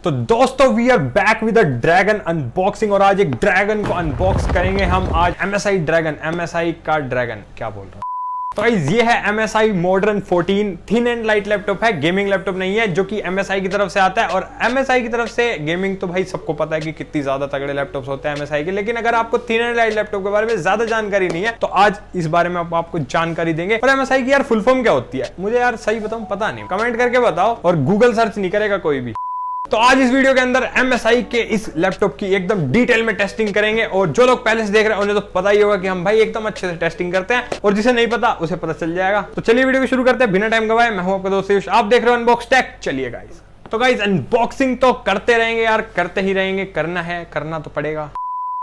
तो दोस्तों we are back with a dragon unboxing और आज एक ड्रैगन को अनबॉक्स करेंगे हम आज MSI ड्रैगन, MSI का ड्रैगन क्या बोल रहा हूँ। तो गाइस ये है MSI Modern 14 thin and light laptop है, गेमिंग लैपटॉप नहीं है जो कि MSI की तरफ से आता है। और MSI की तरफ से गेमिंग तो भाई सबको पता है कि कितनी ज्यादा तगड़े लैपटॉप्स होते हैं MSI के, लेकिन अगर आपको थिन एंड लाइट लैपटॉप के बारे में ज्यादा जानकारी नहीं है तो आज इस बारे में आपको जानकारी देंगे। और MSI की यार फुल फॉर्म क्या होती है मुझे यार सही बताऊं पता नहीं, कमेंट करके बताओ और गूगल सर्च नहीं करेगा कोई भी। तो आज इस वीडियो के अंदर MSI के इस लैपटॉप की एकदम डिटेल में टेस्टिंग करेंगे और जो लोग पहले से देख रहे हैं उन्हें तो पता ही होगा कि हम भाई एकदम अच्छे से टेस्टिंग करते हैं और जिसे नहीं पता उसे पता चल जाएगा। तो चलिए वीडियो को शुरू करते हैं बिना टाइम गवाए। मैं हूं आपका दोस्त आयुष, आप देख रहे हो अनबॉक्स टेक। चलिए गाइस, तो गाइस अनबॉक्सिंग तो करते रहेंगे यार, करते ही रहेंगे, करना है, करना तो पड़ेगा।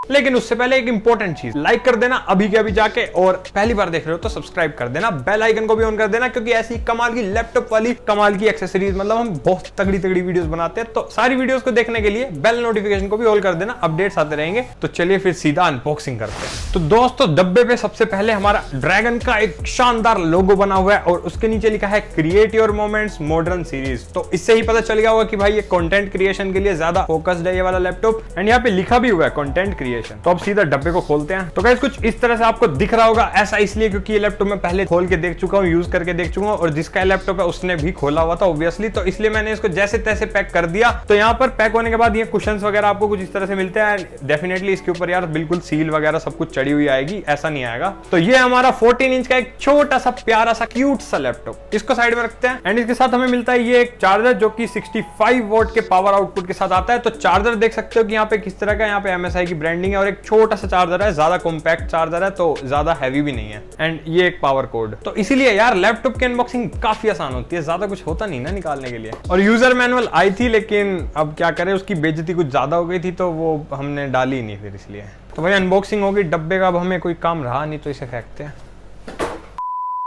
लेकिन उससे पहले एक इंपॉर्टेंट चीज, लाइक कर देना अभी के अभी जाके, और पहली बार देख रहे हो तो सब्सक्राइब कर देना, बेल आइकन को भी ऑन कर देना, क्योंकि ऐसी कमाल की लैपटॉप वाली कमाल की एक्सेसरीज मतलब हम बहुत तगड़ी तगड़ी वीडियोस बनाते हैं। तो सारी वीडियोस को देखने के लिए बेल नोटिफिकेशन को भी ऑल कर देना, अपडेट्स आते रहेंगे। तो चलिए फिर सीधा अनबॉक्सिंग करते हैं। तो दोस्तों डब्बे पे सबसे पहले हमारा ड्रैगन का एक शानदार लोगो बना हुआ है और उसके नीचे लिखा है create your moments modern series. तो इससे ही पता चल गया होगा कि भाई ये कंटेंट क्रिएशन के लिए ज्यादा फोकस्ड है ये वाला लैपटॉप, एंड यहाँ पे लिखा भी हुआ है कंटेंट क्रिएशन। तो अब सीधा डब्बे को खोलते हैं। तो गाइस कुछ इस तरह से आपको दिख रहा होगा, ऐसा इसलिए क्योंकि ये लैपटॉप मैं पहले खोल के देख चुका हूँ, यूज करके देख चुका हूँ, और जिसका लैपटॉप है उसने भी खोला हुआ था ऑब्वियसली, तो इसलिए मैंने इसको जैसे तैसे पैक कर दिया। तो यहाँ पर पैक होने के बाद ये कुशंस वगैरह आपको कुछ इस तरह से मिलते हैं। डेफिनेटली इसके ऊपर यार बिल्कुल सील वगैरह सब कुछ चढ़ी हुई आएगी, ऐसा नहीं आएगा। तो ये हमारा 14 इंच का एक छोटा सा प्यारा सा क्यूट सा लैपटॉप, इसको साइड में रखते हैं। एंड इसके साथ हमें मिलता है ये एक चार्जर जो कि 65 वोट के पावर आउटपुट के साथ आता है। तो चार्जर देख सकते हो कि यहाँ पे किस तरह का, यहाँ पे MSI की ब्रांडिंग है और एक छोटा सा चार्जर है, ज्यादा कॉम्पैक्ट चार्जर है तो ज्यादा हैवी भी नहीं है। एंड ये एक पावर कोड, तो इसीलिए यार लैपटॉप की अनबॉक्सिंग काफी आसान होती है, ज्यादा कुछ होता नहीं ना निकालने के लिए। और यूजर मैनुअल आई थी, लेकिन अब क्या करें, उसकी बेइज्जती कुछ ज्यादा हो गई थी तो वो हमने डाली नहीं फिर इसलिए। तो भाई अनबॉक्सिंग होगी डब्बे का, अब हमें कोई काम रहा नहीं तो इसे फेंकते हैं।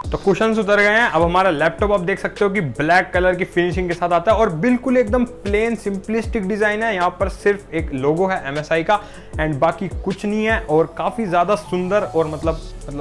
तो कुशन्स उतर गए हैं। अब हमारा लैपटॉप आप देख सकते हो कि ब्लैक कलर की फिनिशिंग के साथ आता है और बिल्कुल एकदम प्लेन सिंपलिस्टिक डिजाइन है। यहाँ पर सिर्फ एक लोगो है MSI का एंड बाकी कुछ नहीं है, और काफी ज्यादा सुंदर, और मतलब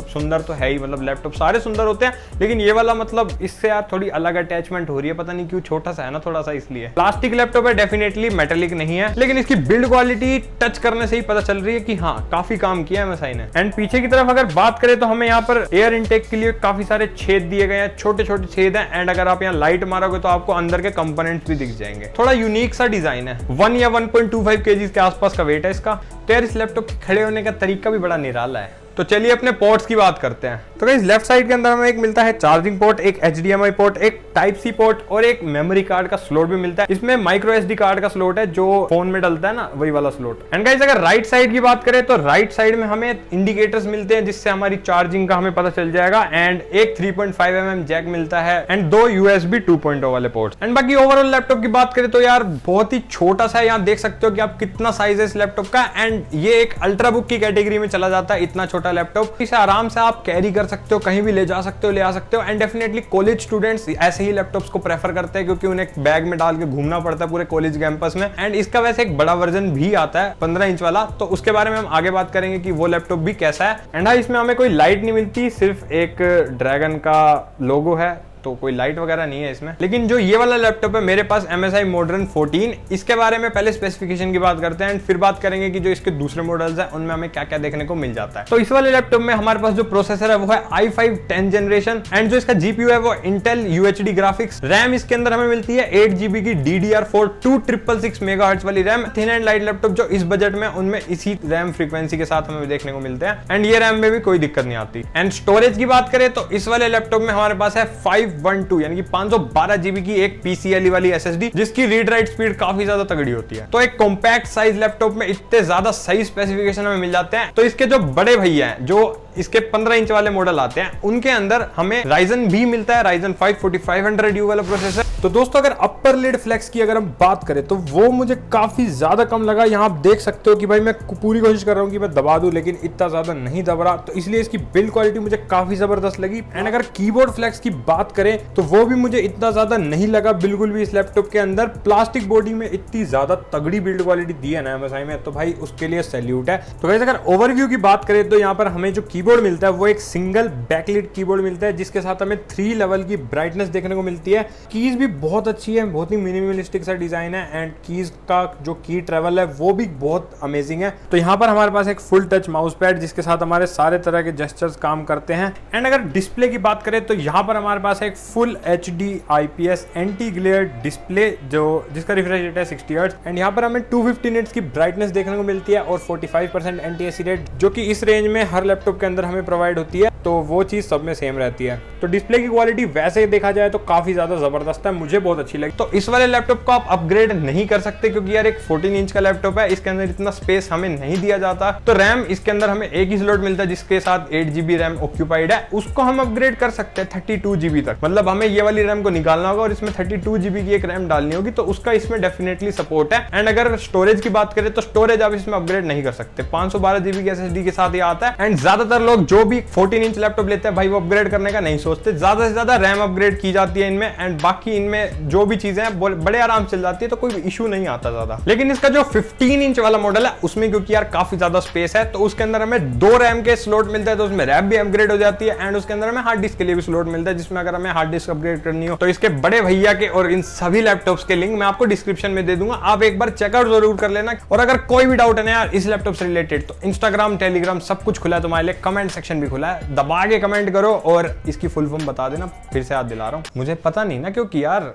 सुंदर तो है ही, मतलब लैपटॉप सारे सुंदर होते हैं, लेकिन ये वाला मतलब इससे यार थोड़ी अलग अटैचमेंट हो रही है, पता नहीं क्यों, छोटा सा है ना थोड़ा सा इसलिए। प्लास्टिक लैपटॉप है, डेफिनेटली मेटेलिक नहीं है, लेकिन इसकी बिल्ड क्वालिटी टच करने से ही पता चल रही है कि हाँ काफी काम किया है MSI ने। एंड पीछे की तरफ अगर बात करें तो हमें यहाँ पर एयर इनटेक के लिए काफी सारे छेद दिए गए हैं, छोटे छोटे छेद हैं। एंड अगर आप यहाँ लाइट मारोगे तो आपको अंदर के कंपोनेंट्स भी दिख जाएंगे। थोड़ा यूनिक सा डिजाइन है। 1 या 1.25 kg के आसपास का वेट है इसका। तो यार इस लैपटॉप के खड़े होने का तरीका भी बड़ा निराला है। तो चलिए अपने पोर्ट्स की बात करते हैं। तो गाइस लेफ्ट साइड के अंदर हमें एक मिलता है चार्जिंग पोर्ट, एक HDMI पोर्ट, एक टाइप सी पोर्ट और एक मेमोरी कार्ड का स्लॉट भी मिलता है। इसमें माइक्रो SD कार्ड का स्लॉट है जो फोन में डलता है ना, वही वाला स्लॉट। एंड गाइस अगर राइट साइड की बात करें तो राइट साइड में हमें इंडिकेटर्स मिलते हैं जिससे हमारी चार्जिंग का हमें पता चल जाएगा। एंड एक 3.5 mm जैक मिलता है एंड 2 USB 2.0 वाले पोर्ट। एंड बाकी ओवरऑल लैपटॉप की बात करें तो यार बहुत ही छोटा सा है। यहाँ देख सकते हो कि आप कितना साइज है इस लैपटॉप का, एंड ये एक अल्ट्रा बुक की कैटेगरी में चला जाता है। इतना छोटा लैपटॉप, इसे आराम से आप कैरी कर सकते हो, कहीं भी ले जा सकते हो, ले आ सकते हो। एंड डेफिनेटली कॉलेज स्टूडेंट्स ऐसे ही लैपटॉप्स को प्रेफर करते हैं क्योंकि उन्हें बैग में डाल के घूमना पड़ता है पूरे कॉलेज कैंपस में। एंड इसका वैसे एक बड़ा वर्जन भी आता है 15 इंच वाला, तो उसके बारे में हम आगे बात करेंगे कि वो लैपटॉप भी कैसा है। एंड हाँ, इसमें हमें कोई लाइट नहीं मिलती, सिर्फ एक ड्रैगन का लोगो है, तो कोई लाइट वगैरह नहीं है इसमें। लेकिन जो ये वाला लैपटॉप है मेरे पास MSI Modern 14, इसके बारे में पहले स्पेसिफिकेशन की बात करते हैं एंड फिर बात करेंगे कि जो इसके दूसरे मॉडल्स हैं उनमें हमें क्या क्या देखने को मिल जाता है। तो इस वाले लैपटॉप में हमारे पास जो प्रोसेसर है वो है i5 10th जनरेशन, एंड जो इसका GPU है वो Intel UHD ग्राफिक्स। रैम इसके अंदर हमें मिलती है 8 GB की DDR4 2666 MHz वाली RAM. Thin and light laptop जो इस बजट में उनमें इसी रैम फ्रीक्वेंसी के साथ हमें देखने को मिलते हैं, एंड ये रैम में भी कोई दिक्कत नहीं आती। एंड स्टोरेज की बात करें तो इस वाले लैपटॉप में हमारे पास है 512 यानी कि 512 GB की एक PCIe वाली SSD, जिसकी रीड राइट स्पीड काफी ज्यादा तगड़ी होती है। तो एक कॉम्पैक्ट साइज लैपटॉप में इतने ज्यादा सही स्पेसिफिकेशन हमें मिल जाते हैं। तो इसके जो बड़े भैया हैं, जो इसके 15 इंच वाले मॉडल आते हैं, उनके अंदर हमें Ryzen भी मिलता है, Ryzen 5 4500U वाला प्रोसेसर। तो दोस्तों अगर अपर लिड फ्लेक्स की अगर हम बात करें तो वो मुझे काफी ज्यादा कम लगा। यहाँ आप देख सकते हो कि भाई मैं पूरी कोशिश कर रहा हूँ कि मैं दबा दूं, लेकिन इतना ज्यादा नहीं दब रहा, तो इसलिए इसकी बिल्ड क्वालिटी मुझे काफी जबरदस्त लगी। एंड अगर कीबोर्ड फ्लेक्स की बात करें तो वो भी मुझे इतना ज्यादा नहीं लगा बिल्कुल भी। इस लैपटॉप के अंदर प्लास्टिक बॉडी में इतनी ज्यादा तगड़ी बिल्ड क्वालिटी दी है ना MSI में, तो भाई उसके लिए सैल्यूट है। तो गाइस अगर ओवरव्यू की बात करें तो यहाँ पर हमें जो कीबोर्ड मिलता है वो एक सिंगल बैकलिट कीबोर्ड मिलता है, जिसके साथ हमें 3 लेवल की ब्राइटनेस देखने को मिलती है। कीज भी बहुत अच्छी है, बहुत ही मिनिमलिस्टिक सा डिजाइन है एंड कीज का जो की ट्रेवल है वो भी बहुत अमेजिंग है। तो यहाँ पर हमारे पास एक फुल टच माउस पैड जिसके साथ हमारे सारे तरह के जेस्चर्स काम करते हैं। एंड अगर डिस्प्ले की बात करें तो यहाँ पर हमारे पास एक full HD IPS anti glare display जिसका रिफ्रेश रेट है 60 हर्ट्ज एंड यहाँ पर हमें 250 निट्स की ब्राइटनेस देखने को मिलती है और 45% NTSC रेट, जो कि इस रेंज में हर लैपटॉप के अंदर हमें प्रोवाइड होती है, तो वो चीज सब में सेम रहती है। तो डिस्प्ले की क्वालिटी वैसे देखा जाए तो काफी ज्यादा जबरदस्त है, मुझे बहुत अच्छी लगी। तो इस वाले लैपटॉप को आप अपग्रेड नहीं कर सकते क्योंकि यार एक 14 इंच का लैपटॉप है, इसके अंदर इतना स्पेस हमें नहीं दिया जाता। तो रैम इसके अंदर हमें एक ही स्लॉट मिलता है जिसके साथ 8 GB रैम ऑक्यूपाइड है, उसको हम अपग्रेड कर सकते हैं 32 GB तक। मतलब हमें ये वाली रैम को निकालना होगा और इसमें 32 GB की एक रैम डालनी होगी, तो उसका इसमें डेफिनेटली सपोर्ट है। एंड अगर स्टोरेज की बात करें तो स्टोरेज आप इसमें अपग्रेड नहीं कर सकते, 512 GB की SSD के साथ ये आता है। एंड ज्यादातर लोग जो भी 14 इंच लैपटॉप लेते हैं भाई वो अपग्रेड करने का नहीं सोचते, ज्यादा से ज्यादा रैम अपग्रेड की जाती है इनमें एंड बाकी इनमें जो भी चीजें हैं बड़े आराम से चल जाती है, तो कोई इशू नहीं आता ज्यादा। लेकिन इसका जो 15 इंच वाला मॉडल है उसमें क्योंकि यार काफी ज्यादा स्पेस है, तो उसके अंदर हमें 2 रैम के स्लॉट मिलते हैं, तो उसमें रैम भी अपग्रेड हो जाती है एंड उसके अंदर हमें हार्ड डिस्क के लिए भी स्लॉट मिलता है, जिसमें अगर हमें हार्ड डिस्क अपग्रेड करनी हो तो इसके बड़े भैया के और इन सभी लैपटॉप्स के लिंक मैं आपको डिस्क्रिप्शन में दे दूंगा, आप एक बार चेकआउट जरूर कर लेना। और अगर कोई भी डाउट है ना यार इस लैपटॉप से रिलेटेड तो इंस्टाग्राम टेलीग्राम सब कुछ खुला है तुम्हारे लिए, कमेंट सेक्शन भी खुला है, दबा के कमेंट करो और इसकी फुल फॉर्म बता देना, फिर से याद दिला रहा हूं, मुझे पता नहीं ना क्योंकि यार।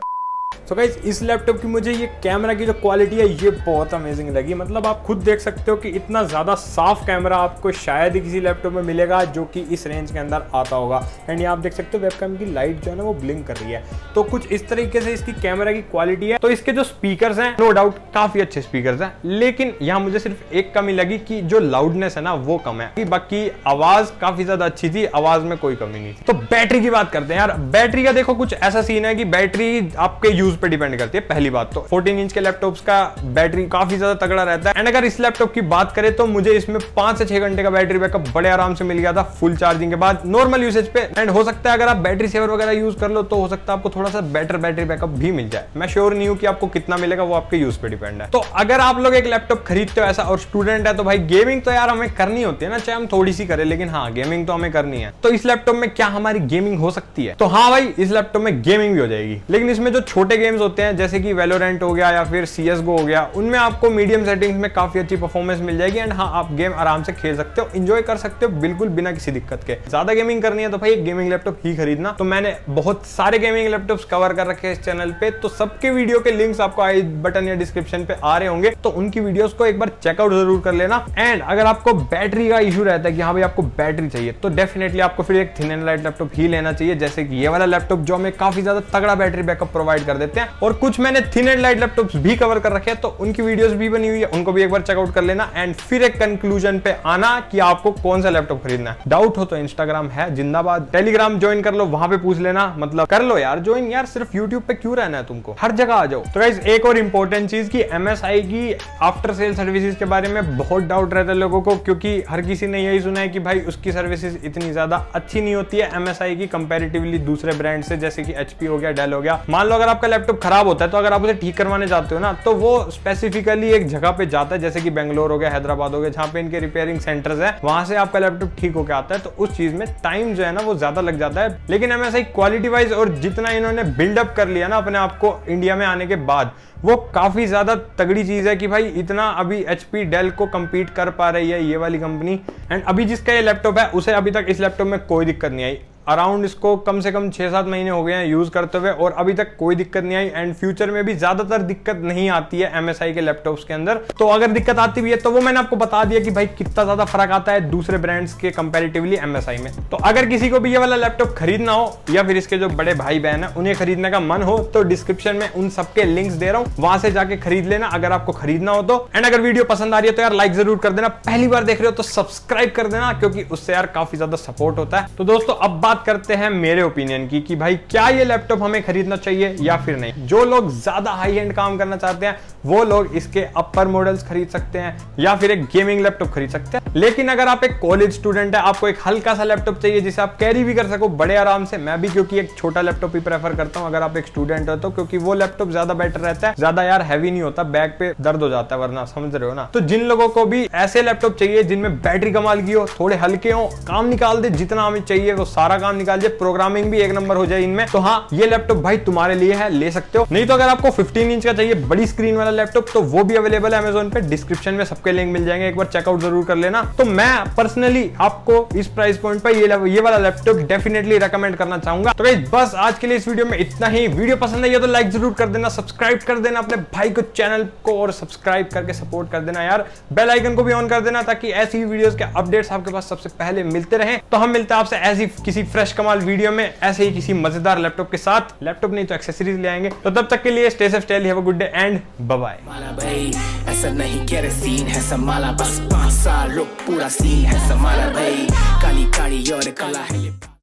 तो गाइस इस लैपटॉप की मुझे ये कैमरा की जो क्वालिटी है ये बहुत अमेजिंग लगी। मतलब आप खुद देख सकते हो कि इतना ज़्यादा साफ कैमरा आपको शायद ही किसी लैपटॉप में मिलेगा जो कि इस रेंज के अंदर आता होगा। एंड ये आप देख सकते हो वेबकैम की लाइट जो है ना वो ब्लिंक कर रही है, तो कुछ इस तरीके से इसकी कैमरा की क्वालिटी है। तो इसके जो स्पीकर्स हैं नो डाउट काफी अच्छे स्पीकर्स हैं, लेकिन यहाँ मुझे सिर्फ एक कमी लगी कि जो लाउडनेस है ना वो कम है, बाकी आवाज काफी ज्यादा अच्छी थी, आवाज में कोई कमी नहीं थी। तो बैटरी की बात करते हैं यार, बैटरी का देखो कुछ ऐसा सीन है कि बैटरी आपके यूज पे डिपेंड करती है। पहली बात तो 14 इंच के लैपटॉप्स का बैटरी काफी ज्यादा तगड़ा रहता है एंड अगर इस लैपटॉप की बात करें तो मुझे इसमें 5 से 6 घंटे का बैटरी बैकअप बड़े आराम से मिल गया था फुल चार्जिंग के बाद नॉर्मल यूसेज पे। एंड हो सकता है अगर आप बैटरी सेवर वगैरह यूज कर लो तो हो सकता है आपको थोड़ा सा बेटर बैटरी बैकअप भी मिल जाए, मैं श्योर नहीं हूं कि आपको कितना मिलेगा, वो आपके यूज पे डिपेंड है। तो अगर आप लोग एक लैपटॉप खरीदते हो ऐसा और स्टूडेंट है तो भाई गेमिंग तो यार हमें करनी होती है ना, चाहे हम थोड़ी सी करें लेकिन हाँ गेमिंग तो हमें करनी है। तो इस लैपटॉप में क्या हमारी गेमिंग हो सकती है? तो हाँ भाई इस लैपटॉप में गेमिंग भी हो जाएगी, लेकिन इसमें जो छोटे गेम्स होते हैं जैसे कि वैलोरेंट हो गया या फिर CSGO हो गया, उनमें आपको मीडियम सेटिंग्स में काफी अच्छी परफॉर्मेंस मिल जाएगी एंड हाँ आप गेम आराम से खेल सकते हो, एंजॉय कर सकते हो बिल्कुल बिना किसी दिक्कत के। ज्यादा गेमिंग करनी है तो भाई एक गेमिंग लैपटॉप ही खरीदना। तो मैंने बहुत सारे गेमिंग लैपटॉप्स कवर कर रखे हैं इस चैनल पे, तो सबके वीडियो के लिंक्स आपको आई बटन या डिस्क्रिप्शन पे आ रहे होंगे, तो उनकी वीडियोस को एक बार चेकआउट जरूर कर लेना। एंड अगर आपको बैटरी का इशू रहता है कि हाँ भाई आपको बैटरी चाहिए, तो डेफिनेटली आपको फिर एक थिन एंड लाइट लैपटॉप ही लेना चाहिए, जैसे कि ये वाला लैपटॉप जो हमें काफी ज्यादा तगड़ा बैटरी बैकअप प्रोवाइड कर देते हैं। और कुछ मैंने थिन एंड लाइट लैपटॉप्स भी कवर कर रखे हैं, तो उनकी वीडियोस भी बनी हुई है, उनको भी एक बार चेकआउट कर लेना एंड फिर एक कंक्लूजन पे आना कि आपको कौन सा लैपटॉप खरीदना है। डाउट हो तो इंस्टाग्राम है जिंदाबाद, टेलीग्राम ज्वाइन कर लो, वहां पे पूछ लेना, मतलब कर लो यार ज्वाइन, यार सिर्फ यूट्यूब पे क्यों रहना है तुमको, हर जगह आ जाओ। तो गाइस एक और इंपॉर्टेंट चीज की MSI की आफ्टर सेल सर्विसेज के बारे में बहुत डाउट रहता है लोगों को, क्योंकि हर किसी ने यही सुना है कि भाई उसकी सर्विसेज इतनी ज्यादा अच्छी नहीं होती है MSI की कंपैरेटिवली दूसरे ब्रांड से, जैसे कि HP हो गया, डेल हो गया। मान लो अगर आपका लैपटॉप खराब होता है तो अगर आप उसे ठीक करवाने जाते हो ना तो वो स्पेसिफिकली एक जगह पे जाता है, जैसे कि बेंगलोर हो गया, हैदराबाद हो गया, जहां पे इनके रिपेयरिंग सेंटर्स है, वहां से आपका लैपटॉप ठीक होकर आता है, तो उस चीज में टाइम जो है ना वो ज्यादा लग जाता है। लेकिन MSI क्वालिटी वाइज और जितना इन्होंने बिल्डअप कर लिया ना अपने आप को इंडिया में आने के बाद, वो काफी ज्यादा तगड़ी चीज है कि भाई इतना अभी HP डेल को compete कर पा रही है ये वाली कंपनी। एंड अभी जिसका ये लैपटॉप है उसे अभी तक इस लैपटॉप में कोई दिक्कत नहीं आई, अराउंड इसको कम से कम 6-7 महीने हो गए हैं यूज करते हुए और अभी तक कोई दिक्कत नहीं आई एंड फ्यूचर में भी ज्यादातर दिक्कत नहीं आती है MSI के लैपटॉप्स के अंदर। तो अगर दिक्कत आती भी है तो वो मैंने आपको बता दिया कि भाई कितना ज्यादा फर्क आता है दूसरे ब्रांड्स के कंपैरेटिवली MSI में। तो अगर किसी को भी ये वाला लैपटॉप खरीदना हो या फिर इसके जो बड़े भाई बहन है उन्हें खरीदने का मन हो तो डिस्क्रिप्शन में उन सबके लिंक्स दे रहा हूं, वहां से जाके खरीद लेना अगर आपको खरीदना हो तो। एंड अगर वीडियो पसंद आ रही है तो यार लाइक जरूर कर देना, पहली बार देख रहे हो तो सब्सक्राइब कर देना क्योंकि उससे यार काफी ज्यादा सपोर्ट होता है। तो दोस्तों अब बात करते हैं मेरे ओपिनियन की कि भाई क्या ये लैपटॉप हमें खरीदना चाहिए या फिर नहीं। जो लोग ज्यादा हाई एंड काम करना चाहते हैं वो लोग इसके अपर मॉडल्स खरीद सकते हैं या फिर एक गेमिंग लैपटॉप खरीद सकते हैं। लेकिन अगर आप एक कॉलेज स्टूडेंट है, आपको एक हल्का सा लैपटॉप चाहिए जिसे आप कैरी भी कर सको बड़े आराम से, मैं भी क्योंकि एक छोटा लैपटॉप ही प्रेफर करता हूं अगर आप एक स्टूडेंट हो तो, क्योंकि वो लैपटॉप ज्यादा बेटर रहता है, ज्यादा यार हैवी नहीं होता, बैक पे दर्द हो जाता है वरना, समझ रहे हो ना। तो जिन लोगों को भी ऐसे लैपटॉप चाहिए जिनमें बैटरी कमाल की हो, थोड़े हल्के हो, काम निकाल दे, जितना हमें चाहिए वो सारा काम निकाल जाए, प्रोग्रामिंग भी एक नंबर हो जाए इनमें, तो हाँ ये लैपटॉप भाई तुम्हारे लिए है, ले सकते हो। नहीं तो अगर आपको 15 इंच का चाहिए बड़ी स्क्रीन वाला लैपटॉप, तो वो भी अवेलेबल है अमेजोन पे, डिस्क्रिप्शन में सबके लिंक मिल जाएंगे, एक बार चेकआउट जरूर कर लेना। तो मैं पर्सनली आपको इस प्राइस पॉइंट पर ये वाला लैपटॉप डेफिनेटली रेकमेंड करना चाहूंगा। तो गाइस बस आज के लिए इस वीडियो में इतना ही। वीडियो पसंद आई तो लाइक जरूर कर देना, सब्सक्राइब कर देना अपने भाई को चैनल को, और सब्सक्राइब करके सपोर्ट कर देना यार। बेल आइकन को भी ऑन कर देना ताकि ऐसी ही वीडियोस के अपडेट्स आपके पास सबसे पहले मिलते रहें। तो हम मिलते हैं आपसे ऐसी किसी फ्रेश कमाल वीडियो में, ऐसे ही किसी मजेदार लैपटॉप के साथ। लैपटॉप नहीं तो एक्सेसरीज ले आएंगे। तो तब तक के लिए stay safe, have a good day and bye bye. ऐसा नहीं कह रहे सीन है संभाला, बस 5 साल रुक पूरा सीन है संभाला भाई, काली काली और कला है।